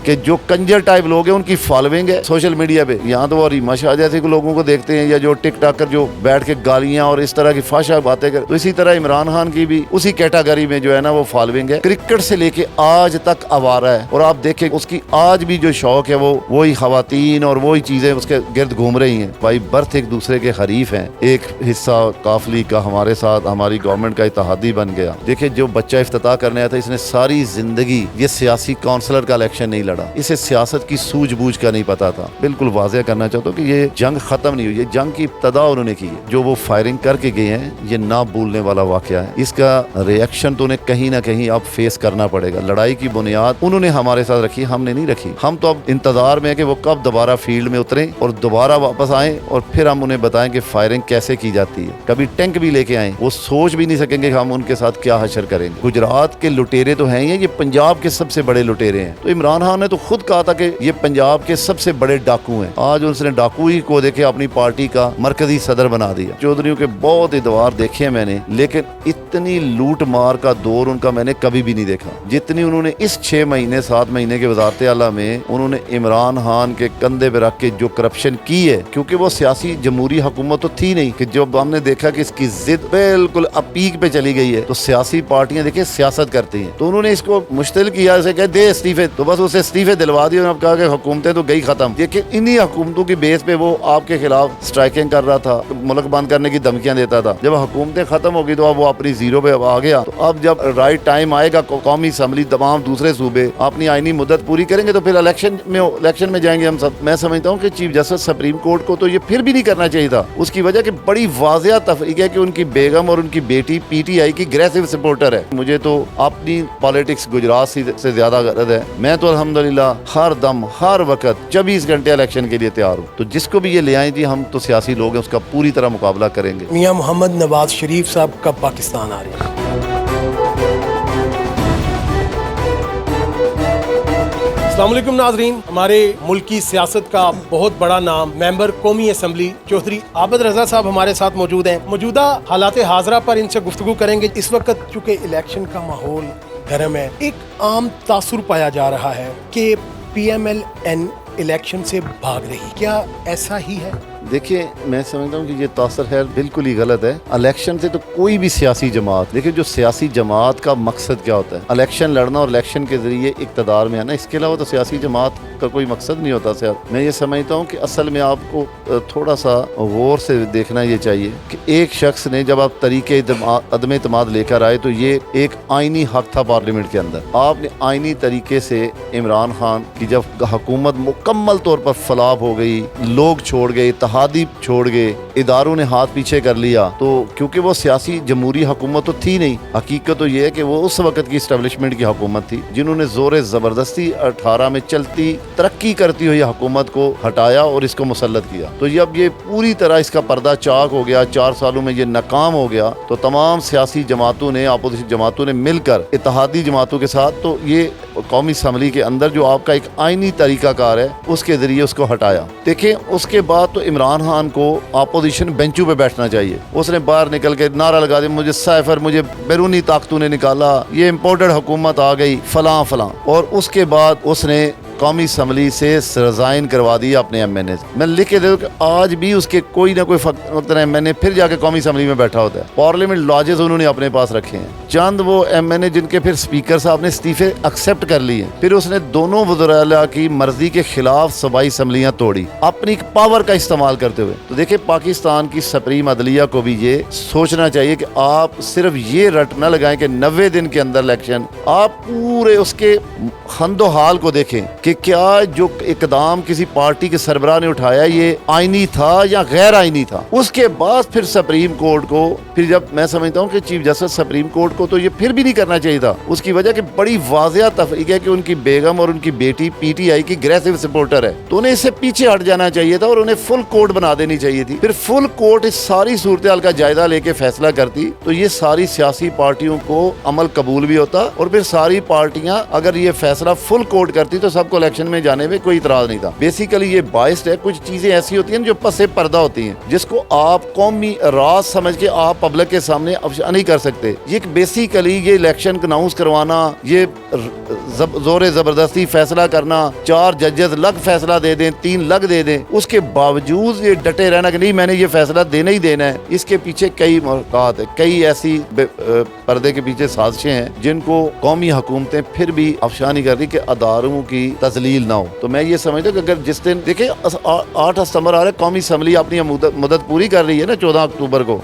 کہ جو کنجر ٹائپ لوگ ہیں ان کی فالوئنگ ہے سوشل میڈیا پہ. یہاں تو وہ ریما شاہ جیسے لوگوں کو دیکھتے ہیں یا جو ٹک ٹاکر جو بیٹھ کے گالیاں اور اس طرح کی فحشہ باتیں کر, تو اسی طرح عمران خان کی بھی اسی کیٹاگری میں جو ہے نا وہ فالوئنگ ہے. کرکٹ سے لے کے آج تک آوارہ ہے, اور آپ دیکھیں اس کی آج بھی جو شوق ہے وہ وہی خواتین اور وہی چیزیں اس کے گرد گھوم رہی ہیں. بھائی برتھ ایک دوسرے کے حریف ہیں. ایک حصہ کاف لیگ کا ہمارے ساتھ ہماری گورنمنٹ کا اتحادی بن گیا. دیکھیں جو بچہ افتتاح کرنے آیا تھا اس نے ساری زندگی یہ سیاسی کونسلر کا الیکشن نہیں لڑا, اسے سیاست کی سوجھ بوجھ کا نہیں پتا تھا. بالکل واضح کرنا چاہتا ہوں کہ یہ جنگ ختم نہیں ہوئی, یہ جنگ کی ابتدا انہوں نے کی ہے. جو وہ فائرنگ کر کے گئے ہیں یہ نہ بھولنے والا واقعہ ہے. اس کا ریئیکشن تو انہیں کہیں نہ کہیں اب فیس کرنا پڑے گا. لڑائی کی بنیاد انہوں نے ہمارے ساتھ رکھی, ہم نے نہیں رکھی. ہم تو اب انتظار میں ہے کہ وہ کب دوبارہ فیلڈ میں اتریں اور دوبارہ واپس آئیں اور پھر ہم انہیں بتائیں کہ فائرنگ کیسے کی جاتی ہے. کبھی ٹینک بھی لے کے آئیں, وہ سوچ بھی نہیں سکیں گے کہ ہم ان کے ساتھ کیا حشر کریں گے. گجرات کے لٹیرے تو ہیں یہ پنجاب کے سب سے بڑے لٹیرے ہیں. تو عمران خان نے تو خود کہا تھا کہ یہ پنجاب کے سب سے بڑے ڈاکو ہیں. آج اس نے ڈاکو ہی کو دیکھے اپنی پارٹی کا مرکزی صدر بنا دیا. چودھریوں کے بہت ادوار دیکھے میں نے, لیکن اتنی لوٹ مار کا دور ان کا میں نے کبھی بھی نہیں دیکھا جتنی انہوں نے اس 6 مہینے 7 مہینے کے وزارت اعلیٰ میں انہوں نے عمران خان کے کندھے پہ رکھ کے جو کرپشن کی ہے. کیونکہ وہ سیاسی جمہوری حکومت تو تھی نہیں, کہ جب ہم نے دیکھا کہ اس کی ضد بالکل پیک پہ چلی گئی ہے تو سیاسی پارٹیاں دیکھیں سیاست کرتی ہیں, تو انہوں نے اس کو مشتعل کیا اسے کہ دے استعفے, تو بس اسے استعفے دلوا دیے. اب کہا کہ حکومتیں تو گئی ختم. دیکھیں انہی حکومتوں کی بیس پہ وہ آپ کے خلاف اسٹرائکنگ کر رہا تھا, ملک بند کرنے کی دھمکیاں دیتا تھا. جب حکومتیں ختم ہو گئی تو اب وہ اپنی زیرو پہ آ گیا. تو اب جب رائٹ ٹائم آئے گا قومی اسمبلی تمام دوسرے صوبے اپنی آئینی مدت پوری کریں گے تو پھر الیکشن میں جائیں گے ہم سب. میں سمجھتا ہوں کہ چیف جسٹس سپریم کورٹ کو تو یہ پھر بھی نہیں کرنا چاہیے تھا. اس کی وجہ کہ بڑی واضح تفریق ہے کہ ان کی بیگم اور ان کی بیٹی پی ٹی آئی کی گریسو سپورٹر ہے. مجھے تو اپنی پالیٹکس گجرات سے زیادہ غرض ہے. میں تو الحمدللہ ہر دم ہر وقت 24 گھنٹے الیکشن کے لیے تیار ہوں. تو جس کو بھی یہ لے آئیں جی, ہم تو سیاسی لوگ ہیں, اس کا پوری طرح مقابلہ کریں گے. میاں محمد نواز شریف صاحب کب پاکستان آ رہے ہیں؟ السلام علیکم ناظرین. ہمارے ملک کی سیاست کا بہت بڑا نام ممبر قومی اسمبلی چودھری عابد رضا صاحب ہمارے ساتھ موجود ہیں. موجودہ حالات حاضرہ پر ان سے گفتگو کریں گے. اس وقت چونکہ الیکشن کا ماحول گرم ہے, ایک عام تاثر پایا جا رہا ہے کہ پی ایم ایل این الیکشن سے بھاگ رہی, کیا ایسا ہی ہے؟ دیکھیں میں سمجھتا ہوں کہ یہ تاثر ہے بالکل ہی غلط ہے. الیکشن سے تو کوئی بھی سیاسی جماعت, دیکھیں جو سیاسی جماعت کا مقصد کیا ہوتا ہے, الیکشن لڑنا اور الیکشن کے ذریعے اقتدار میں آنا. اس کے علاوہ تو سیاسی جماعت کا کوئی مقصد نہیں ہوتا. میں یہ سمجھتا ہوں کہ اصل میں آپ کو تھوڑا سا غور سے دیکھنا یہ چاہیے کہ ایک شخص نے جب آپ طریقے عدم اعتماد لے کر آئے تو یہ ایک آئینی حق تھا پارلیمنٹ کے اندر. آپ نے آئینی طریقے سے عمران خان کی جب حکومت مکمل طور پر فلاپ ہو گئی, لوگ چھوڑ گئے, اتحادی چھوڑ گئے, اداروں نے ہاتھ پیچھے کر لیا, تو کیونکہ وہ سیاسی جمہوری حکومت تو تھی نہیں. حقیقت تو یہ ہے کہ وہ اس وقت کی اسٹیبلشمنٹ کی حکومت تھی جنہوں نے زور زبردستی 18 میں چلتی ترقی کرتی ہوئی حکومت کو ہٹایا اور اس کو مسلط کیا. تو جب یہ پوری طرح اس کا پردہ چاک ہو گیا, 4 سالوں میں یہ ناکام ہو گیا, تو تمام سیاسی جماعتوں نے, اپوزیشن جماعتوں نے مل کر اتحادی جماعتوں کے ساتھ تو یہ قومی اسمبلی کے اندر جو آپ کا ایک آئینی طریقہ کار ہے اس کے ذریعے اس کو ہٹایا. دیکھیں اس کے بعد تو عمران خان کو اپوزیشن بینچوں پہ بیٹھنا چاہیے. اس نے باہر نکل کے نعرہ لگا دیا, مجھے سائفر, مجھے بیرونی طاقتوں نے نکالا, یہ امپورٹڈ حکومت آ گئی, فلاں فلاں. اور اس کے بعد اس نے قومی اسمبلی سے ریزائن کروا دیا اپنے ایم این اے. میں لکھ کے دے دوں کہ آج بھی اس کے کوئی نہ کوئی وقت ایم این اے پھر جا کے قومی اسمبلی میں بیٹھا ہوتا ہے. پارلیمنٹ لاجز انہوں نے اپنے پاس رکھے ہیں. چند وہ ایم این اے جن کے پھر اسپیکر صاحب نے استعفے ایکسیپٹ کر لیے, پھر اس نے دونوں وزراء اعلیٰ کی مرضی کے خلاف صوبائی اسمبلیاں توڑی اپنی پاور کا استعمال کرتے ہوئے. تو دیکھیں پاکستان کی سپریم عدلیہ کو بھی یہ سوچنا چاہیے کہ آپ صرف یہ رٹ نہ لگائیں کہ 90 دن کے اندر الیکشن, آپ پورے اس کے خند و حال کو دیکھیں کہ کیا جو اقدام کسی پارٹی کے سربراہ نے اٹھایا یہ آئینی تھا یا غیر آئینی تھا. اس کے بعد پھر سپریم کورٹ کو, پھر جب میں سمجھتا ہوں کہ چیف جسٹس سپریم کورٹ کو تو یہ پھر بھی نہیں کرنا چاہیے تھا. اس کی وجہ کہ بڑی واضح تفریق ہے کہ ان کی بیگم اور ان کی بیٹی پی ٹی آئی کی گریسو سپورٹر ہے, تو انہیں اس سے پیچھے ہٹ جانا چاہیے تھا اور انہیں فل کورٹ بنا دینی چاہیے تھی. پھر فل کورٹ اس ساری صورتحال کا جائزہ لے کے فیصلہ کرتی تو یہ ساری سیاسی پارٹیوں کو عمل قبول بھی ہوتا, اور پھر ساری پارٹیاں اگر یہ فیصلہ فل کورٹ کرتی تو سب کو को इलेक्शन में जाने में कोई इतराज नहीं था। बेसिकली ये बाइस्ड है, कुछ चीजें ऐसी होती हैं जो पसे पर्दा होती हैं, जिसको आप कौमी राज समझ के आप पब्लिक के सामने अफशा नहीं कर सकते। ये बेसिकली ये इलेक्शन अनाउंस करवाना, ये जोर जबरदस्ती फैसला करना, 4 जजेस लग फैसला दे दें, 3 लग दे दें, उसके बावजूद ये डटे रहना कि नहीं मैंने ये फैसला देना ही देना है, इसके पीछे कई मौक़ात है, कई ऐसी पर्दे के पीछे साजिशें हैं जिनको कौमी हुकूमतें फिर भी अफशा नहीं कर रही कि अदारों की तजलील ना हो। तो मैं ये समझता हूँ कि अगर जिस दिन देखिए 8 सितंबर आ रहा है, कौमी असम्बली अपनी मदद पूरी कर रही है ना 14 अक्टूबर को,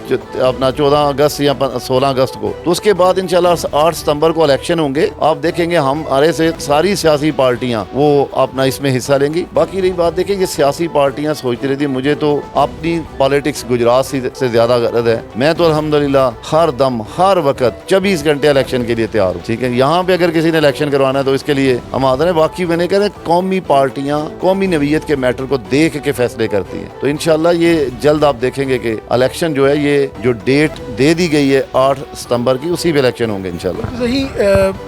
अपना 14 अगस्त या 16 अगस्त को, तो उसके बाद इंशाल्लाह 8 सितंबर को इलेक्शन होंगे। आप देखेंगे हमारे से सारी सियासी पार्टियां वो अपना इसमें हिस्सा लेंगी। बाकी रही बात देखिए, ये सियासी पार्टियां सोचती रहती, मुझे तो अपनी पॉलिटिक्स गुजरात से ज्यादा गरज है। मैं तो अल्हम्दुलिल्लाह हर दम हर वक्त 24 घंटे इलेक्शन के लिए तैयार हूँ। ठीक है, यहाँ पे अगर किसी ने इलेक्शन करवाना है तो इसके लिए हम हाजिर हैं। बाकी मैंने कहा कौमी पार्टियां कौमी नवीयत के मैटर को देख के फैसले करती हैं, तो इंशाल्लाह ये जल्द आप देखेंगे कि इलेक्शन जो है, ये जो डेट दे दी गई है 8 सितंबर की, उसी पे इलेक्शन होंगे इंशाल्लाह। सही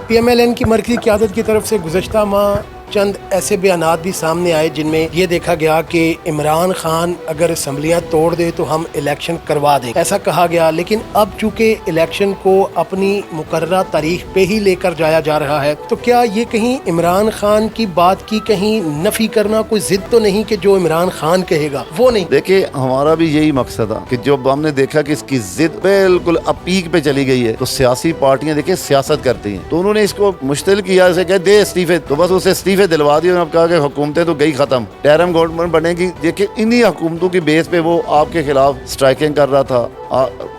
PMLN की मरकज़ी क़यादत की तरफ से गुज़श्ता माह चंद ऐसे बयानात भी सामने आए जिनमें ये देखा गया कि इमरान खान अगर असम्बलियाँ तोड़ दे तो हम इलेक्शन करवा दें, ऐसा कहा गया। लेकिन अब चूँकि इलेक्शन को अपनी मुकर्ररा तारीख पे ही लेकर जाया जा रहा है, तो क्या ये कहीं इमरान खान की बात की कहीं नफ़ी करना, कोई ज़िद तो नहीं कि जो इमरान खान कहेगा वो नहीं? देखिए, हमारा भी यही मकसद था कि जब हमने देखा कि इसकी जिद बिल्कुल अपीक पे चली गई है, तो सियासी पार्टियां देखिए सियासत करती हैं, तो उन्होंने इसको मुश्तिल किया, जैसे कह दे इस्तीफे, तो बस उसे इस्तीफे दिलवा दिए। उन्होंने कहा कि हुकूमतें तो गई खत्म, टैरम गवर्नमेंट बनेगी। देखिए, इन्हीं हुकूमतों की बेस पे वो आपके खिलाफ स्ट्राइकिंग कर रहा था,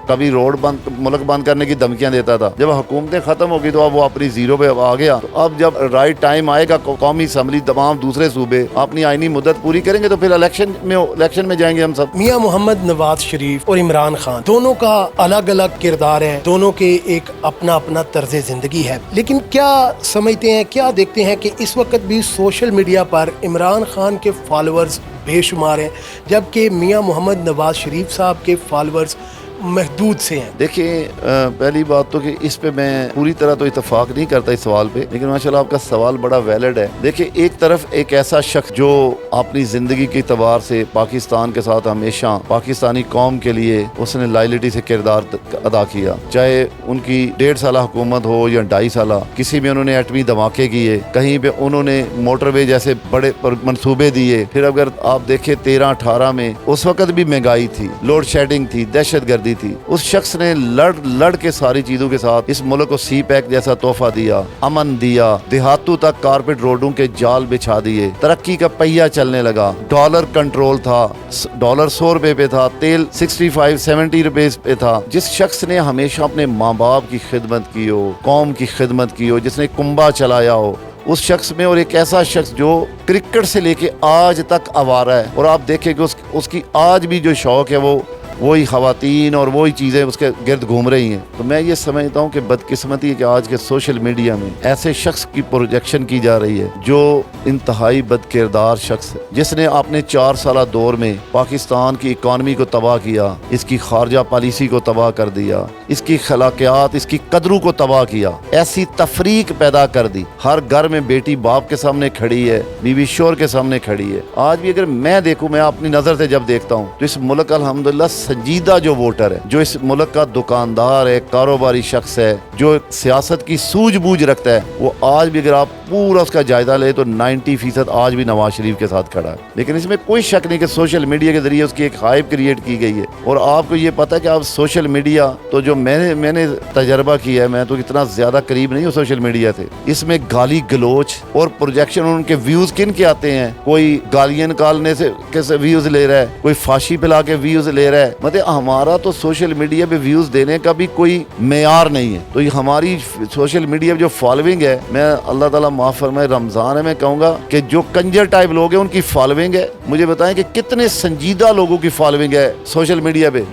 कभी रोड बंद, मुल्क बंद करने की धमकियां देता था। जब हुकूमतें खत्म होगी तो अब वो अपनी जीरो पे आ गया। तो अब जब राइट टाइम आएगा, कौमी असम्बली तमाम दूसरे सूबे अपनी आईनी मुद्दत पूरी करेंगे, तो फिर इलेक्शन में जाएंगे हम सब। मियां मोहम्मद नवाज शरीफ और इमरान खान दोनों का अलग अलग किरदार है, दोनों के एक अपना अपना तर्ज जिंदगी है। लेकिन क्या समझते हैं, क्या देखते हैं कि इस वक्त भी सोशल मीडिया पर इमरान खान के फॉलोअर्स बेशुमार हैं, जबकि मियां मोहम्मद नवाज शरीफ साहब के फॉलोअर्स महदूद से हैं? देखिए, पहली बात तो कि इस पे मैं पूरी तरह तो इतफाक नहीं करता इस सवाल पे, लेकिन माशाल्लाह आपका सवाल बड़ा वैलिड है। देखिए, एक तरफ एक ऐसा शख्स जो अपनी जिंदगी के एतबार से पाकिस्तान के साथ हमेशा पाकिस्तानी कौम के लिए उसने लॉयल्टी से किरदार अदा किया, चाहे उनकी 1.5 साल हुकूमत हो या 2.5 साल, किसी में उन्होंने एटमी धमाके किए, कहीं पे उन्होंने मोटरवे जैसे बड़े मंसूबे दिए। फिर अगर आप देखें 13-18 में उस वक्त भी महंगाई थी, लोड शेडिंग थी, दहशतगर्दी थी, उस शख्स ने लड़ के सारी चीजों के साथ इस मुल्क को सी पैक जैसा तोहफा दिया, अमन दिया, देहातों तक कारपेट रोडों के जाल बिछा दिए, तरक्की का पहिया चलने लगा, डॉलर कंट्रोल था, डॉलर 100 रुपए पे था, तेल 65-70 रुपए पे था। जिस शख्स ने हमेशा अपने माँ बाप की खिदमत की हो, कौम की खिदमत की हो, जिसने कुंबा चलाया हो, उस शख्स में, और एक ऐसा शख्स जो क्रिकेट से लेके आज तक आवारा है, और आप देखें कि उसकी आज भी जो शौक है वो वही ख़वातीन और वही चीज़ें उसके गिर्द घूम रही हैं। तो मैं ये समझता हूँ कि बदकिस्मती है कि आज के सोशल मीडिया में ऐसे शख्स की प्रोजेक्शन की जा रही है जो इंतहाई बदकिरदार शख्स है, जिसने अपने 4 साल दौर में पाकिस्तान की इकॉनमी को तबाह किया, इसकी खारजा पॉलिसी को तबाह कर दिया, इसकी खलाकियात, इसकी कदरों को तबाह किया, ऐसी तफरीक पैदा कर दी। हर घर में बेटी बाप के सामने खड़ी है, बीवी शोहर के सामने खड़ी है। आज भी अगर मैं देखूँ, मैं अपनी नज़र से जब देखता हूँ, तो इस मुल्क अल्हम्दुलिल्लाह संजीदा जो वोटर है, जो इस मुल्क का दुकानदार है, कारोबारी शख्स है, जो सियासत की सूझबूझ रखता है, वो आज भी अगर आप पूरा उसका जायजा ले तो 90% आज भी नवाज शरीफ के साथ खड़ा है। लेकिन इसमें कोई शक नहीं कि सोशल मीडिया के जरिए उसकी एक हाइप क्रिएट की गई है। और आपको ये पता है कि आप सोशल मीडिया, तो जो मैंने तजर्बा किया है, मैं तो इतना ज्यादा करीब नहीं हूँ सोशल मीडिया से, इसमें गाली गलोच और प्रोजेक्शन, उनके व्यूज किन के आते हैं, कोई गालियां निकालने से कैसे व्यूज ले रहा है, कोई फांसी पिला के व्यूज ले रहा है। मतलब हमारा तो सोशल मीडिया पे व्यूज देने का भी कोई मेयार नहीं है। तो ये हमारी सोशल मीडिया पे जो फॉलोइंग है, मैं अल्लाह ताला माफ फरमाए, रमजान है, मैं कहूँगा कि जो कंजर टाइप लोग हैं उनकी फॉलोइंग है। मुझे बताएं कि कितने संजीदा लोगों की फॉलोइंग है सोशल मीडिया पे,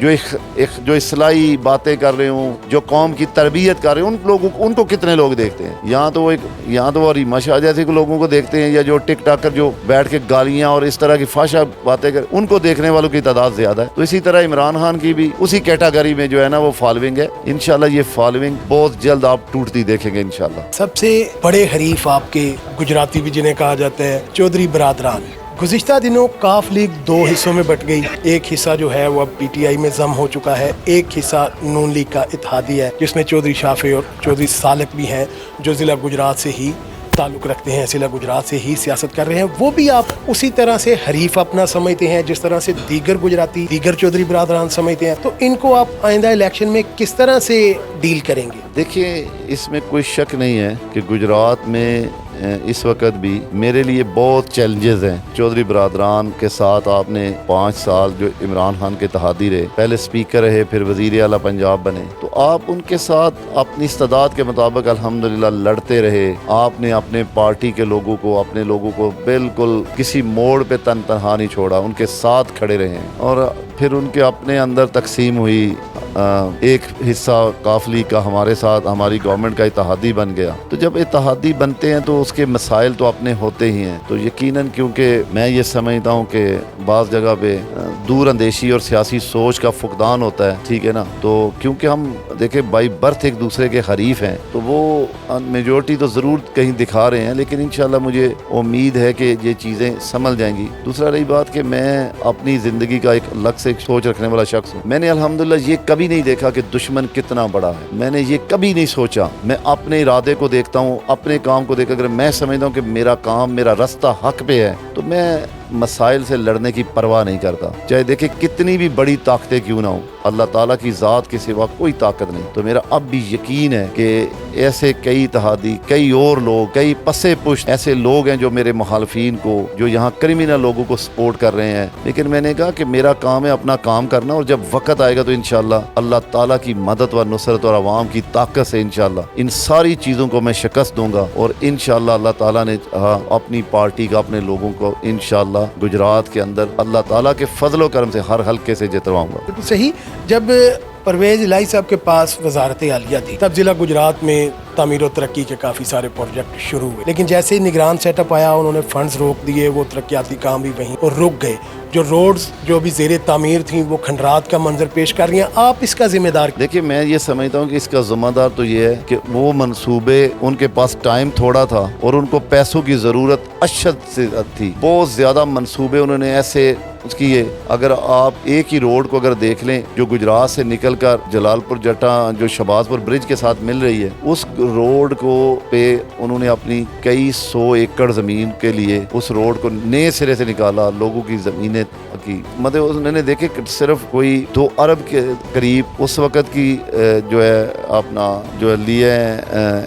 जो इस्लाही बातें कर रहे हूँ, जो कौम की तरबियत कर रहे हैं, उनको कितने लोग देखते हैं। यहाँ तो वो रिमशा जैसे लोगों को देखते हैं, या जो टिक टाकर जो बैठ के गालियाँ और इस तरह की फाशा बातें कर, उनको देखने वालों की तादाद ज्यादा है। तो इसी तरह इमरान खान की भी उसी कैटेगरी में जो है ना वो फॉलोइंग है। इंशाल्लाह ये फॉलोइंग बहुत जल्द आप टूटती देखेंगे इंशाल्लाह। सबसे बड़े हरीफ बाप के गुजराती भी जिन्हें कहा जाता है चौधरी बरादरान। गुज़िश्ता दिनों काफ लीग दो हिस्सों में बट गई। एक हिस्सा जो है वो अब पीटीआई में जम हो चुका है, एक हिस्सा नून लीग का इत्तेहादी है जिसमें चौधरी शाफे और चौधरी सालक भी हैं जो ज़िला गुजरात से ही ताल्लुक़ रखते हैं, ज़िला गुजरात से ही सियासत कर रहे हैं। वो भी आप उसी तरह से हरीफ अपना समझते हैं जिस तरह से दीगर गुजराती, दीगर चौधरी बरादरान समझते हैं। तो इनको आप आइंदा इलेक्शन में किस तरह से डील करेंगे? देखिए, इसमें कोई शक नहीं है कि गुजरात में इस वक्त भी मेरे लिए बहुत चैलेंजेस हैं। चौधरी बरादरान के साथ आपने 5 साल जो इमरान खान के इत्तेहादी रहे, पहले स्पीकर रहे, फिर वज़ीर आला पंजाब बने, तो आप उनके साथ अपनी इस्तेदाद के मुताबिक अल्हम्दुलिल्लाह लड़ते रहे। आपने अपने पार्टी के लोगों को, अपने लोगों को बिल्कुल किसी मोड़ पे तनहा नहीं छोड़ा, उनके साथ खड़े रहे। और फिर उनके अपने अंदर तकसीम हुई, एक हिस्सा काफ लीग का हमारे साथ हमारी गवर्नमेंट का इत्तेहादी बन गया। तो जब इत्तेहादी बनते हैं तो उसके मसाइल तो अपने होते ही हैं। तो यकीनन, क्योंकि मैं ये समझता हूँ कि बाज़ जगह पे दूर अंदेशी और सियासी सोच का फुकदान होता है, ठीक है ना। तो क्योंकि हम देखें बाई बर्थ एक दूसरे के हरीफ हैं, तो वो मेजॉरिटी तो ज़रूर कहीं दिखा रहे हैं, लेकिन इंशाल्लाह मुझे उम्मीद है कि ये चीज़ें संभल जाएंगी। दूसरा रही बात कि मैं अपनी ज़िंदगी का एक अलग से सोच रखने वाला शख्स हूँ। मैंने अल्हम्दुलिल्लाह ये कभी नहीं देखा कि दुश्मन कितना बड़ा है। मैंने ये कभी नहीं सोचा। मैं अपने इरादे को देखता हूँ, अपने काम को देख, अगर मैं समझता हूँ कि मेरा काम, मेरा रास्ता हक पे है, तो मैं मसाइल से लड़ने की परवाह नहीं करता, चाहे देखे कितनी भी बड़ी ताकतें क्यों ना हो। अल्लाह ताला की ज़ात के सिवा कोई ताकत नहीं। तो मेरा अब भी यकीन है कि ऐसे कई इत्तेहादी, कई और लोग, कई पसे पुष्ट ऐसे लोग हैं जो मेरे मुखालफीन को, जो यहाँ क्रिमिनल लोगों को सपोर्ट कर रहे हैं। लेकिन मैंने कहा कि मेरा काम है अपना काम करना, और जब वक्त आएगा तो इंशाल्लाह अल्लाह ताला की मदद व नुसरत और अवाम की ताकत से इंशाल्लाह इन सारी चीज़ों को मैं शिकस्त दूंगा। और इंशाल्लाह अल्लाह ताला ने अपनी पार्टी का, अपने लोगों को इंशाल्लाह गुजरात के अंदर अल्लाह ताला के फजलो करम से हर हल्के से जितवाऊंगा। बिल्कुल सही। जब परवेज़ इलाही साहब के पास वजारत आलिया थी, तब ज़िला गुजरात में तामीर और तरक्की के काफ़ी सारे प्रोजेक्ट शुरू हुए, लेकिन जैसे ही निगरान सेटअप आया उन्होंने फंड्स रोक दिए, वो तरक्याती काम भी वहीं और रुक गए। जो रोड्स जो भी ज़ेरे तामीर थी वो खंडरात का मंजर पेश कर रही हैं। आप इसका जिम्मेदार? देखिए, मैं ये समझता हूँ कि इसका जिम्मेदार तो ये है कि वो मंसूबे, उनके पास टाइम थोड़ा था और उनको पैसों की ज़रूरत अशद से थी। बहुत ज़्यादा मंसूबे उन्होंने ऐसे किए। अगर आप एक ही रोड को अगर देख लें जो गुजरात से निकलकर जलालपुर जटा जो शहबाजपुर ब्रिज के साथ मिल रही है, उस रोड को पे उन्होंने अपनी कई 100 एकड़ ज़मीन के लिए उस रोड को नए सिरे से निकाला, लोगों की ज़मीनें की, मतलब उन्होंने देखे सिर्फ कोई 2 अरब के करीब उस वक़्त की जो है अपना जो लिए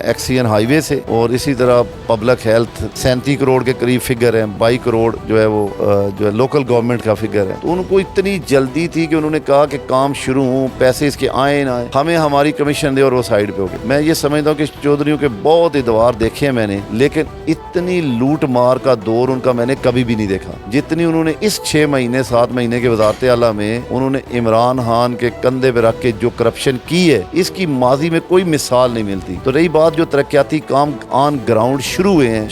एक्सियन हाईवे से, और इसी तरह पब्लिक हेल्थ 37 करोड़ के करीब फिगर है, 22 करोड़ जो है वो जो है लोकल गवर्नमेंट का फिगर है। तो उनको इतनी जल्दी थी कि उन्होंने कहा कि काम शुरू हो, पैसे इसके आए ना आए, हमें हमारी कमीशन दे, और वो साइड पे हो गए। मैं ये समझता हूँ कि चौधरीयों के बहुत इतवार देखे हैं मैंने, लेकिन इतनी लूट मार का दौर उनका मैंने कभी भी नहीं देखा जितनी उन्होंने इस 6 महीने 7 महीने के वज़ारत आला में उन्होंने इमरान खान के कंधे पे रख के जो करप्शन की है, इसकी माजी में कोई मिसाल नहीं मिलती। तो रही बात जो तरक्याती काम ऑन ग्राउंड शुरू हुए हैं,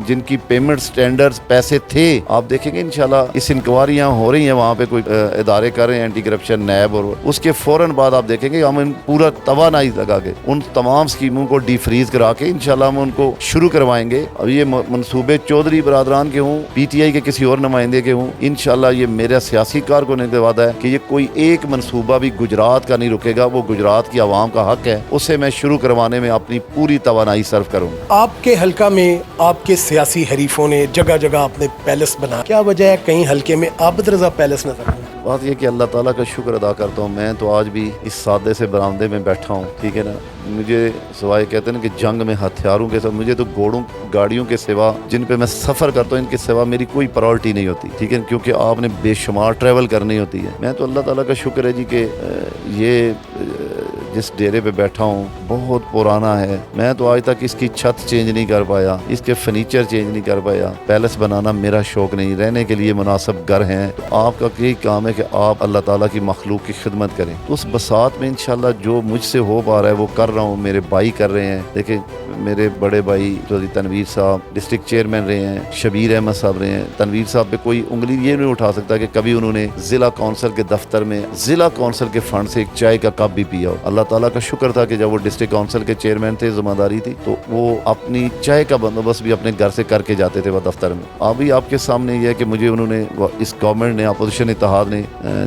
जिनकी पेमेंट स्टैंडर्ड्स पैसे थे, आप देखेंगे इंशाल्लाह इस इंक्वायरियां हो रही हैं, वहाँ पे कोई इदारे कर रहे हैं एंटी करप्शन नैब, और उसके फौरन बाद आप देखेंगे हम इन पूरा तवानाई लगा के उन तमाम स्कीमों को डिफ्रीज करा के इंशाल्लाह हम उनको शुरू करवाएंगे। अब ये मंसूबे चौधरी बरादरान के हों, पीटीआई के किसी और नुमाइंदे के हों, इंशाल्लाह ये मेरा सियासी कारकुन का वादा है कि ये कोई एक मंसूबा भी गुजरात का नहीं रुकेगा, वो गुजरात की आवाम का हक है, उसे मैं शुरू करवाने में अपनी पूरी तवानाई सर्व करूँगा। आपके हल्का में आपके सियासी हरीफों ने जगह जगह अपने पैलेस बना, क्या वजह है कहीं हल्के में आबद रजा पैलेस नजर? बात ये कि अल्लाह ताला का शुक्र अदा करता हूँ, मैं तो आज भी इस सादे से बरामदे में बैठा हूँ, ठीक है ना। मुझे सिवाय कहते हैं ना कि जंग में हथियारों के साथ, मुझे तो घोड़ों गाड़ियों के सिवा, जिन पे मैं सफ़र करता हूँ, इनके सिवा मेरी कोई प्रायोरिटी नहीं होती, ठीक है, क्योंकि आपने बेशुमार ट्रैवल करनी होती है। मैं तो अल्लाह ताला का शुक्र है जी कि ये जिस डेरे पे बैठा हूँ बहुत पुराना है, मैं तो आज तक इसकी छत चेंज नहीं कर पाया, इसके फर्नीचर चेंज नहीं कर पाया। पैलेस बनाना मेरा शौक नहीं, रहने के लिए मुनासिब घर हैं। तो आपका यही काम है कि आप अल्लाह ताला की मखलूक की खिदमत करें। तो उस बसात में इंशाल्लाह जो मुझसे हो पा रहा है वो कर रहा हूँ, मेरे भाई कर रहे हैं। देखिए, मेरे बड़े भाई चौधरी तनवीर साहब डिस्ट्रिक्ट चेयरमैन रहे हैं, शबीर अहमद साहब रहे हैं। तनवीर साहब पे कोई उंगली ये नहीं उठा सकता कि कभी उन्होंने ज़िला कौंसिल के दफ्तर में ज़िला कौंसिल के फंड से एक चाय का कप भी पिया हो। अल्लाह ताला का शुक्र था कि जब वो डिस्ट्रिक्ट काउंसिल के चेयरमैन थे, ज़िम्मेदारी थी, तो वो अपनी चाय का बंदोबस्त भी अपने घर से करके जाते थे वो दफ्तर में। अभी आपके सामने ये है कि मुझे उन्होंने, इस गवर्नमेंट ने, अपोजिशन इत्तेहाद ने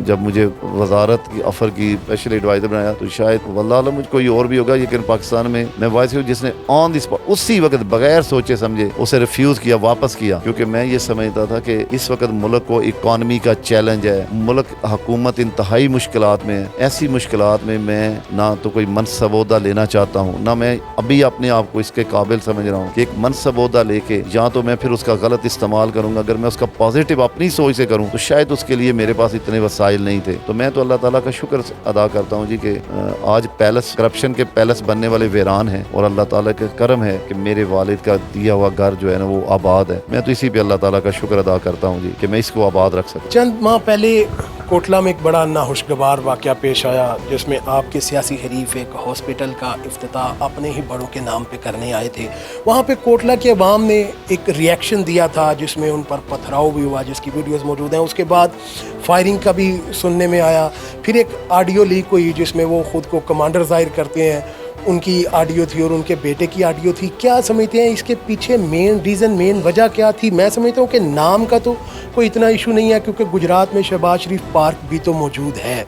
जब मुझे वजारत की ऑफर की, स्पेशल एडवाइज़र बनाया, तो शायद वल्लाह आलम मुझे कोई और भी होगा, लेकिन पाकिस्तान में मैं वाइस हूँ जिसने ऑन द स्पॉट उसी वक्त बगैर सोचे समझे उसे रिफ्यूज़ किया, वापस किया, क्योंकि मैं ये समझता था कि इस वक्त मुल्क को इकॉनमी का चैलेंज है, मुल्क हुकूमत इंतहाई मुश्किलात में है। ऐसी मुश्किलात में मैं ना तो कोई मनसब ओहदा लेना चाहता हूँ, ना मैं अभी अपने आप को इसके काबिल समझ रहा हूँ कि एक मनसब ओहदा लेके या तो मैं फिर उसका गलत इस्तेमाल करूँगा। अगर मैं उसका पॉजिटिव अपनी सोच से करूँ तो शायद उसके लिए मेरे पास इतने वसाइल नहीं थे। तो मैं तो अल्लाह ताला का शुक्र अदा करता हूँ जी कि आज पैलेस, करप्शन के पैलेस बनने वाले वीरान हैं, और अल्लाह ताला का करम है कि मेरे वालिद का दिया हुआ घर जो है ना वो आबाद है। मैं तो इसी पे अल्लाह ताला का शुक्र अदा करता हूँ जी कि मैं इसको आबाद रख सकूँ। चंद माह पहले कोटला में एक बड़ा नाखुशगवार वाक़या पेश आया, जिसमें आपके सियासी हरीफ एक हॉस्पिटल का इफ्तिताह अपने ही बड़ों के नाम पे करने आए थे। वहाँ पे कोटला के अवाम ने एक रिएक्शन दिया था जिसमें उन पर पथराव भी हुआ, जिसकी वीडियोस मौजूद हैं। उसके बाद फायरिंग का भी सुनने में आया। फिर एक ऑडियो लीक हुई जिसमें वो ख़ुद को कमांडर जाहिर करते हैं, उनकी ऑडियो थी और उनके बेटे की ऑडियो थी। क्या समझते हैं इसके पीछे मेन रीज़न, मेन वजह क्या थी? मैं समझता हूँ कि नाम का तो कोई इतना इशू नहीं है, क्योंकि गुजरात में शहबाज शरीफ पार्क भी तो मौजूद है।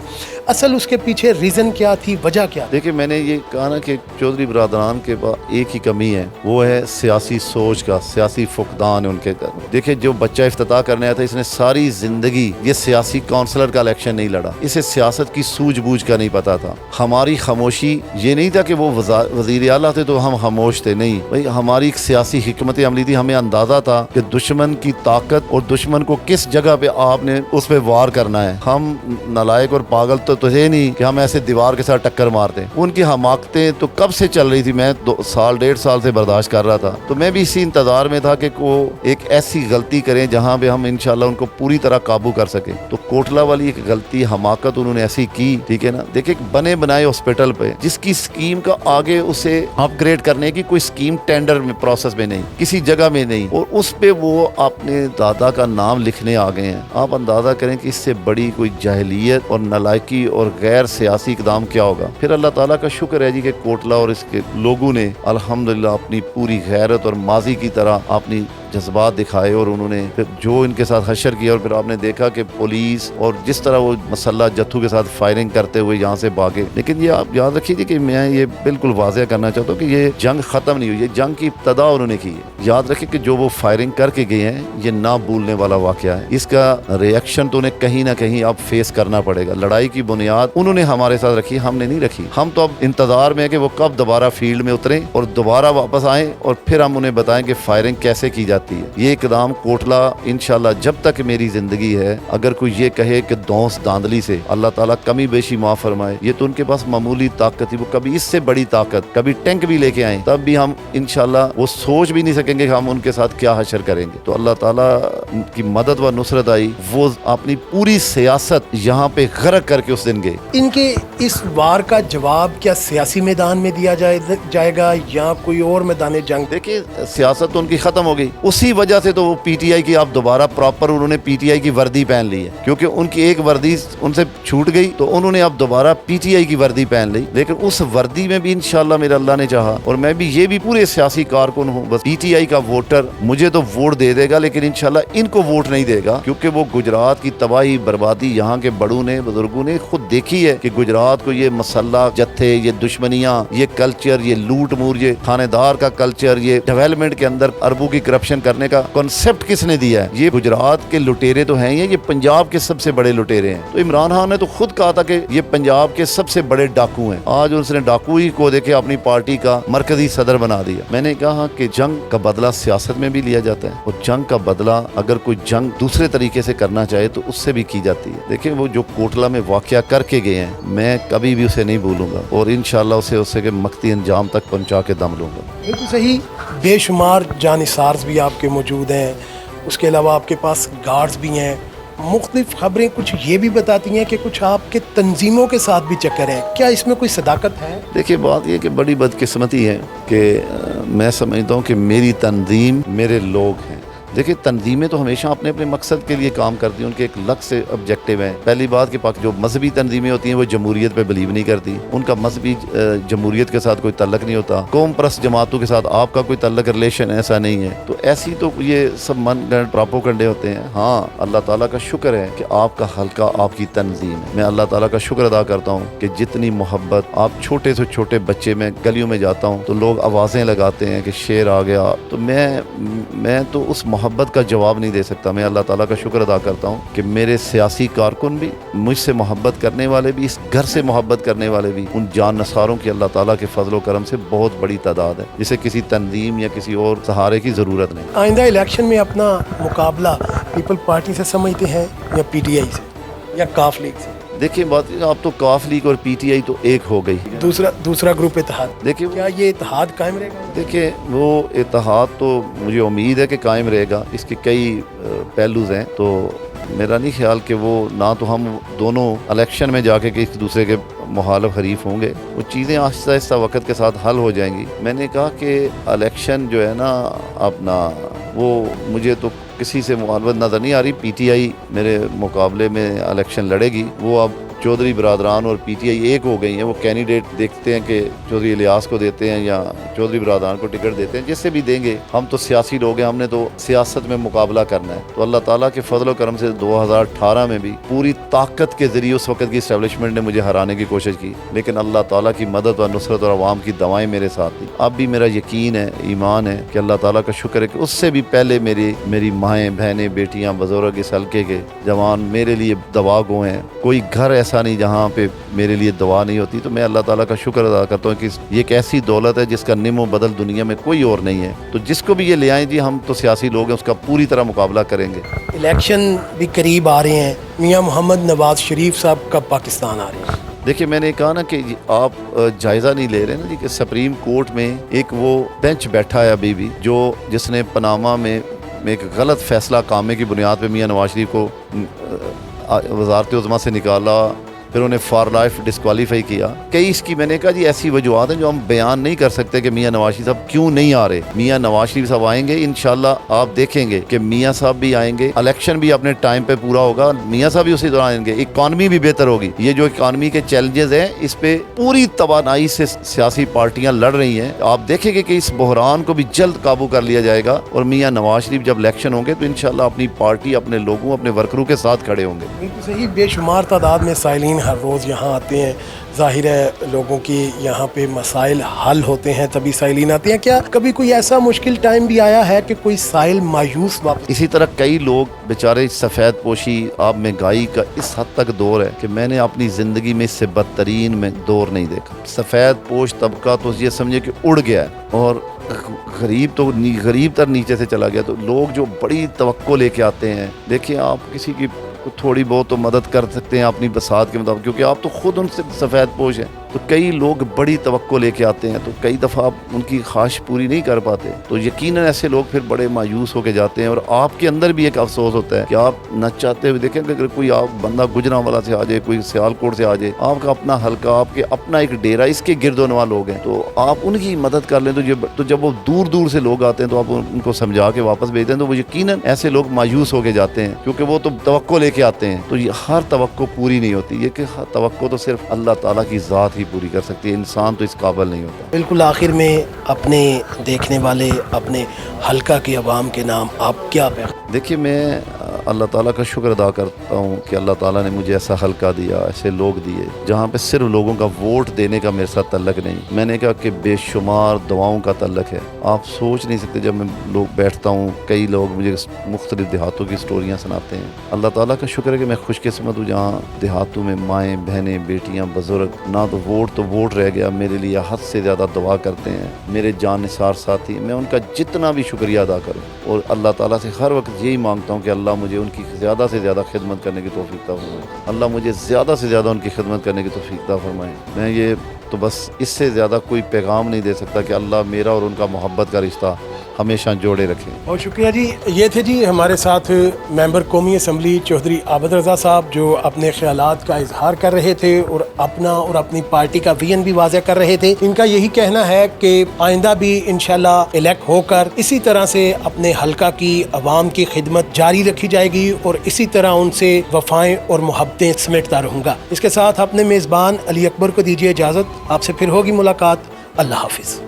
असल उसके पीछे रीज़न क्या थी, वजह क्या? देखिए, मैंने ये कहा ना कि चौधरी बरादरान के पास एक ही कमी है, वो है सियासी सोच का, सियासी फुकदान है उनके घर। देखिए, जो बच्चा इफ्तिताह करने आया था, इसने सारी जिंदगी ये सियासी काउंसलर का इलेक्शन नहीं लड़ा, इसे सियासत की सूझबूझ का नहीं पता था। हमारी खामोशी ये नहीं था कि वो वज़ीर आला थे तो हम खामोश थे, नहीं भाई, हमारी एक सियासी हिकमत अमली थी। हमें अंदाजा था कि दुश्मन की ताकत और दुश्मन को किस जगह पे आपने उस पर वार करना है। हम नालायक और पागल तो थे नहीं कि हम ऐसे दीवार के साथ टक्कर मारते। उनकी हमाकतें तो कब से चल रही थी, मैं 2 साल 1.5 साल से बर्दाश्त कर रहा था। तो मैं भी इसी इंतजार में था कि वो एक ऐसी गलती करें जहाँ पे हम इंशाल्लाह उनको पूरी तरह काबू कर सके। तो कोटला वाली एक गलती, हमाकत उन्होंने ऐसी की, ठीक है ना। देखिए, बने बनाए हॉस्पिटल पे जिसकी स्कीम का आगे उसे अपग्रेड करने की कोई स्कीम टेंडर में, प्रोसेस में नहीं, किसी जगह में नहीं, और उस पे वो अपने दादा का नाम लिखने आ गए हैं। आप अंदाजा करें कि इससे बड़ी कोई जाहिलियत और नालायकी और गैर सियासी इकदाम क्या होगा। फिर अल्लाह ताला का शुक्र है जी कि कोटला और इसके लोगों ने अल्हम्दुलिल्लाह अपनी पूरी गैरत और माजी की तरह अपनी जज्बात दिखाए, और उन्होंने फिर जो इनके साथ हशर किया, और फिर आपने देखा कि पुलिस और जिस तरह वो मसल्ला जत्थू के साथ फायरिंग करते हुए यहाँ से भागे। लेकिन ये आप याद रखिए कि मैं ये बिल्कुल वाज़ेह करना चाहता हूँ कि ये जंग ख़त्म नहीं हुई, ये जंग की इब्तदा उन्होंने की है। याद रखिए कि जो वो फायरिंग करके गए हैं, ये ना भूलने वाला वाक़या है। इसका रिएक्शन तो उन्हें कहीं ना कहीं अब फेस करना पड़ेगा। लड़ाई की बुनियाद उन्होंने हमारे साथ रखी, हमने नहीं रखी। हम तो अब इंतजार में है कि वो कब दोबारा फील्ड में उतरें और दोबारा वापस आएँ, और फिर हम उन्हें बताएं कि फायरिंग कैसे की जाती है। ये इकदाम कोटला इंशाल्लाह जब तक मेरी जिंदगी है, अगर कोई ये कहे कि दौस दांदली से अल्लाह ताला कमी बेशी माफ फरमाए, ये तो उनके पास मामूली ताकत थी। वो कभी इससे बड़ी ताकत, कभी टैंक भी लेके आए, तब भी हम इंशाल्लाह वो सोच भी नहीं सकेंगे कि हम उनके साथ क्या हशर करेंगे। तो अल्लाह ताला की मदद व नुसरत आई, वो अपनी पूरी सियासत यहाँ पे गरक करके उस दिन गए। इनके इस वार का जवाब क्या सियासी मैदान में दिया जाएगा या कोई और मैदान जंग? देखिए, सियासत तो उनकी खत्म हो गई, उसी वजह से तो वो पीटीआई की आप दोबारा प्रॉपर उन्होंने पीटीआई की वर्दी पहन ली है, क्योंकि उनकी एक वर्दी उनसे छूट गई, तो उन्होंने अब दोबारा पीटीआई की वर्दी पहन ली। लेकिन उस वर्दी में भी इंशाल्लाह मेरा अल्लाह ने चाहा, और मैं भी ये भी पूरे सियासी कारकुन हूँ, बस पीटीआई का वोटर मुझे तो वोट दे देगा, लेकिन इंशाल्लाह इनको वोट नहीं देगा, क्योंकि वो गुजरात की तबाही बर्बादी यहाँ के बड़ों ने, बुजुर्गों ने खुद देखी है कि गुजरात को ये मसल्ला जत्थे, ये दुश्मनियाँ, ये कल्चर, ये लूट मूर, ये थानेदार का कल्चर, ये डेवलपमेंट के अंदर अरबों की करप्शन करने का कॉन्सेप्ट किसने दिया है? ये गुजरात के लुटेरे तो हैं, ये पंजाब के सबसे बड़े लुटेरे हैं। तो इमरान खान ने तो खुद कहा था कि ये पंजाब के सबसे बड़े डाकू हैं। आज उसने डाकू ही को देखे अपनी पार्टी का मरकजी सदर बना दिया। मैंने कहा कि जंग का बदला सियासत में भी लिया जाता है, और जंग का बदला अगर कोई जंग दूसरे तरीके से करना चाहे तो उससे भी की जाती है। देखिए, वो जो कोटला में वाकया करके गए हैं, मैं कभी भी उसे नहीं भूलूंगा, और इंशाल्लाह उसे के मख्ती अंजाम तक पहुंचा के दम लूंगा। बिल्कुल सही। बेशुमार जानिसार्स भी आपके मौजूद हैं, उसके अलावा आपके पास गार्ड्स भी हैं। मुख्तलिफ खबरें कुछ ये भी बताती हैं कि कुछ आपके तंजीमों के साथ भी चक्कर है। क्या इसमें कोई सदाकत है? देखिए, बात ये कि बड़ी बदकिस्मती है कि मैं समझता हूँ कि मेरी तंजीम, मेरे लोग हैं, دیکھیں تنظیمیں تو ہمیشہ اپنے اپنے مقصد کے لیے کام کرتی ہیں، ان کے ایک لگ سے آبجیکٹیو ہیں. پہلی بات کہ جو مذہبی تنظیمیں ہوتی ہیں وہ جمہوریت پہ بلیو نہیں کرتی، ان کا مذہبی جمہوریت کے ساتھ کوئی تعلق نہیں ہوتا. قوم پرست جماعتوں کے ساتھ آپ کا کوئی تعلق ریلیشن ایسا نہیں ہے. تو ایسی تو یہ سب من گھڑت پراپوگنڈے ہوتے ہیں. ہاں اللہ تعالیٰ کا شکر ہے کہ آپ کا حلقہ آپ کی تنظیم ہے. میں اللہ تعالیٰ کا شکر ادا کرتا ہوں کہ جتنی محبت آپ چھوٹے سے چھوٹے بچے، میں گلیوں میں جاتا ہوں تو لوگ آوازیں لگاتے ہیں کہ شیر آ گیا، تو میں تو اس محبت کا جواب نہیں دے سکتا. میں اللہ تعالیٰ کا شکر ادا کرتا ہوں کہ میرے سیاسی کارکن بھی، مجھ سے محبت کرنے والے بھی، اس گھر سے محبت کرنے والے بھی، ان جان نثاروں کی اللہ تعالیٰ کے فضل و کرم سے بہت بڑی تعداد ہے، جسے کسی تنظیم یا کسی اور سہارے کی ضرورت نہیں. آئندہ الیکشن میں اپنا مقابلہ پیپل پارٹی سے سمجھتے ہیں یا پی ٹی آئی سے یا کاف لیگ سے؟ دیکھیں بات آپ تو کاف لیگ اور پی ٹی آئی تو ایک ہو گئی. دوسرا گروپ اتحاد، دیکھیں کیا یہ اتحاد قائم رہے گا؟ دیکھیں وہ اتحاد تو مجھے امید ہے کہ قائم رہے گا. اس کے کئی پہلوز ہیں، تو میرا نہیں خیال کہ وہ نہ تو ہم دونوں الیکشن میں جا کے ایک دوسرے کے مخالف حریف ہوں گے. وہ چیزیں آہستہ آہستہ وقت کے ساتھ حل ہو جائیں گی. میں نے کہا کہ الیکشن جو ہے نا اپنا، وہ مجھے تو کسی سے مخالفت نظر نہیں آ رہی. پی ٹی آئی میرے مقابلے میں الیکشن لڑے گی. وہ اب چودھری برادران اور پی ٹی آئی ایک ہو گئی ہیں. وہ کینڈیڈیٹ دیکھتے ہیں کہ چودھری الیاس کو دیتے ہیں یا چودھری برادران کو ٹکٹ دیتے ہیں، جس سے بھی دیں گے. ہم تو سیاسی لوگ ہیں، ہم نے تو سیاست میں مقابلہ کرنا ہے. تو اللہ تعالیٰ کے فضل و کرم سے 2018 میں بھی پوری طاقت کے ذریعے اس وقت کی اسٹیبلشمنٹ نے مجھے ہرانے کی کوشش کی، لیکن اللہ تعالیٰ کی مدد اور نصرت اور عوام کی دعائیں میرے ساتھ تھیں. اب بھی میرا یقین ہے، ایمان ہے کہ اللہ تعالیٰ کا شکر ہے کہ اس سے بھی پہلے میری مائیں، بہنیں، بیٹیاں، بزرگ اس حلقے کے جوان میرے لیے دعا گو ہیں. کوئی گھر ایسا نہیں جہاں پہ میرے لیے دعا نہیں ہوتی. تو میں اللہ تعالیٰ کا شکر ادا کرتا ہوں کہ یہ ایک ایسی دولت ہے جس کا نم و بدل دنیا میں کوئی اور نہیں ہے. تو جس کو بھی یہ لے آئیں جی، ہم تو سیاسی لوگ ہیں، اس کا پوری طرح مقابلہ کریں گے. الیکشن بھی قریب آ رہے ہیں، میاں محمد نواز شریف صاحب کب پاکستان آ رہے ہیں؟ دیکھیں میں نے کہا نا کہ آپ جائزہ نہیں لے رہے نا جی، کہ سپریم کورٹ میں ایک وہ بینچ بیٹھا ہے ابھی بھی، جس نے پاناما میں ایک غلط فیصلہ کامے کی بنیاد پہ میاں نواز شریف کو وزارت عظمیٰ سے نکالا، پھر انہیں فار لائف ڈسکوالیفائی کیا. کئی اس کی میں نے کہا جی ایسی وجوہات ہیں جو ہم بیان نہیں کر سکتے کہ میاں نواز شریف صاحب کیوں نہیں آ رہے. میاں نواز شریف صاحب آئیں گے انشاءاللہ. آپ دیکھیں گے کہ میاں صاحب بھی آئیں گے، الیکشن بھی اپنے ٹائم پہ پورا ہوگا، میاں صاحب بھی اسی دوران آئیں گے. اکانومی بھی بہتر ہوگی. یہ جو اکانومی کے چیلنجز ہیں اس پہ پوری توانائی سے سیاسی پارٹیاں لڑ رہی ہیں. آپ دیکھیں گے کہ اس بحران کو بھی جلد قابو کر لیا جائے گا، اور میاں نواز شریف جب الیکشن ہوں گے تو انشاءاللہ اپنی پارٹی، اپنے لوگوں، اپنے ورکروں کے ساتھ کھڑے ہوں گے. بالکل صحیح. بے شمار تعداد میں سائلین ہر روز یہاں آتے ہیں. ظاہر ہے لوگوں کی یہاں پہ مسائل حل ہوتے ہیں تبھی سائلین آتے ہیں. کیا کبھی کوئی ایسا مشکل ٹائم بھی آیا ہے کہ کوئی سائل مایوس واپس؟ اسی طرح کئی لوگ بیچارے سفید پوشی، آپ مہنگائی کا اس حد تک دور ہے کہ میں نے اپنی زندگی میں اس سے بدترین میں دور نہیں دیکھا. سفید پوش طبقہ تو یہ سمجھے کہ اڑ گیا ہے، اور غریب تر نیچے سے چلا گیا. تو لوگ جو بڑی توقع لے کے آتے ہیں، دیکھیں آپ کسی کی تھوڑی بہت تو مدد کر سکتے ہیں اپنی بساط کے مطابق، کیونکہ آپ تو خود ان سے سفید پوش ہیں. تو کئی لوگ بڑی توقع لے کے آتے ہیں، تو کئی دفعہ آپ ان کی خواہش پوری نہیں کر پاتے. تو یقیناً ایسے لوگ پھر بڑے مایوس ہو کے جاتے ہیں، اور آپ کے اندر بھی ایک افسوس ہوتا ہے کہ آپ نہ چاہتے ہوئے دیکھیں کہ اگر کوئی آپ بندہ گجرانوالہ سے آ جائے، کوئی سیالکوٹ سے آ جائے، آپ کا اپنا حلقہ، آپ کے اپنا ایک ڈیرا، اس کے گرد و نواح لوگ ہیں، تو آپ ان کی مدد کر لیں. تو جب وہ دور دور سے لوگ آتے ہیں تو آپ ان کو سمجھا کے واپس بھیجتے ہیں، تو وہ یقیناً ایسے لوگ مایوس ہو کے جاتے ہیں، کیونکہ وہ تو توقع لے کے آتے ہیں. تو یہ ہر توقع پوری نہیں ہوتی. یہ کہ توقع تو صرف اللہ تعالیٰ کی ذات ہی پوری کر سکتی ہے، انسان تو اس قابل نہیں ہوتا. بالکل. آخر میں اپنے دیکھنے والے، اپنے حلقہ کے عوام کے نام آپ کیا پیغام؟ دیکھیے میں اللہ تعالیٰ کا شکر ادا کرتا ہوں کہ اللہ تعالیٰ نے مجھے ایسا حلقہ دیا، ایسے لوگ دیے جہاں پہ صرف لوگوں کا ووٹ دینے کا میرے ساتھ تعلق نہیں. میں نے کہا کہ بے شمار دعاؤں کا تعلق ہے. آپ سوچ نہیں سکتے، جب میں بیٹھتا ہوں، کئی لوگ مجھے مختلف دیہاتوں کی سٹوریاں سناتے ہیں. اللہ تعالیٰ کا شکر ہے کہ میں خوش قسمت ہوں جہاں دیہاتوں میں مائیں، بہنیں، بیٹیاں، بزرگ نہ تو ووٹ رہ گیا، میرے لیے حد سے زیادہ دعا کرتے ہیں. میرے جان نثار ساتھی، میں ان کا جتنا بھی شکریہ ادا کروں، اور اللہ تعالیٰ سے ہر وقت یہی مانگتا ہوں کہ اللہ مجھے ان کی زیادہ سے زیادہ خدمت کرنے کی توفیق عطا فرمائے. اللہ مجھے زیادہ سے زیادہ ان کی خدمت کرنے کی توفیق عطا فرمائے. میں یہ تو بس اس سے زیادہ کوئی پیغام نہیں دے سکتا کہ اللہ میرا اور ان کا محبت کا رشتہ ہمیشہ جوڑے رکھیں. بہت شکریہ جی. یہ تھے جی ہمارے ساتھ ممبر قومی اسمبلی چودھری عابد رضا صاحب جو اپنے خیالات کا اظہار کر رہے تھے اور اپنا اور اپنی پارٹی کا ویژن بھی واضح کر رہے تھے. ان کا یہی کہنا ہے کہ آئندہ بھی انشاءاللہ الیکٹ ہو کر اسی طرح سے اپنے حلقہ کی عوام کی خدمت جاری رکھی جائے گی اور اسی طرح ان سے وفائیں اور محبتیں سمیٹتا رہوں گا. اس کے ساتھ اپنے میزبان علی اکبر کو دیجیے اجازت. آپ سے پھر ہوگی ملاقات. اللہ حافظ.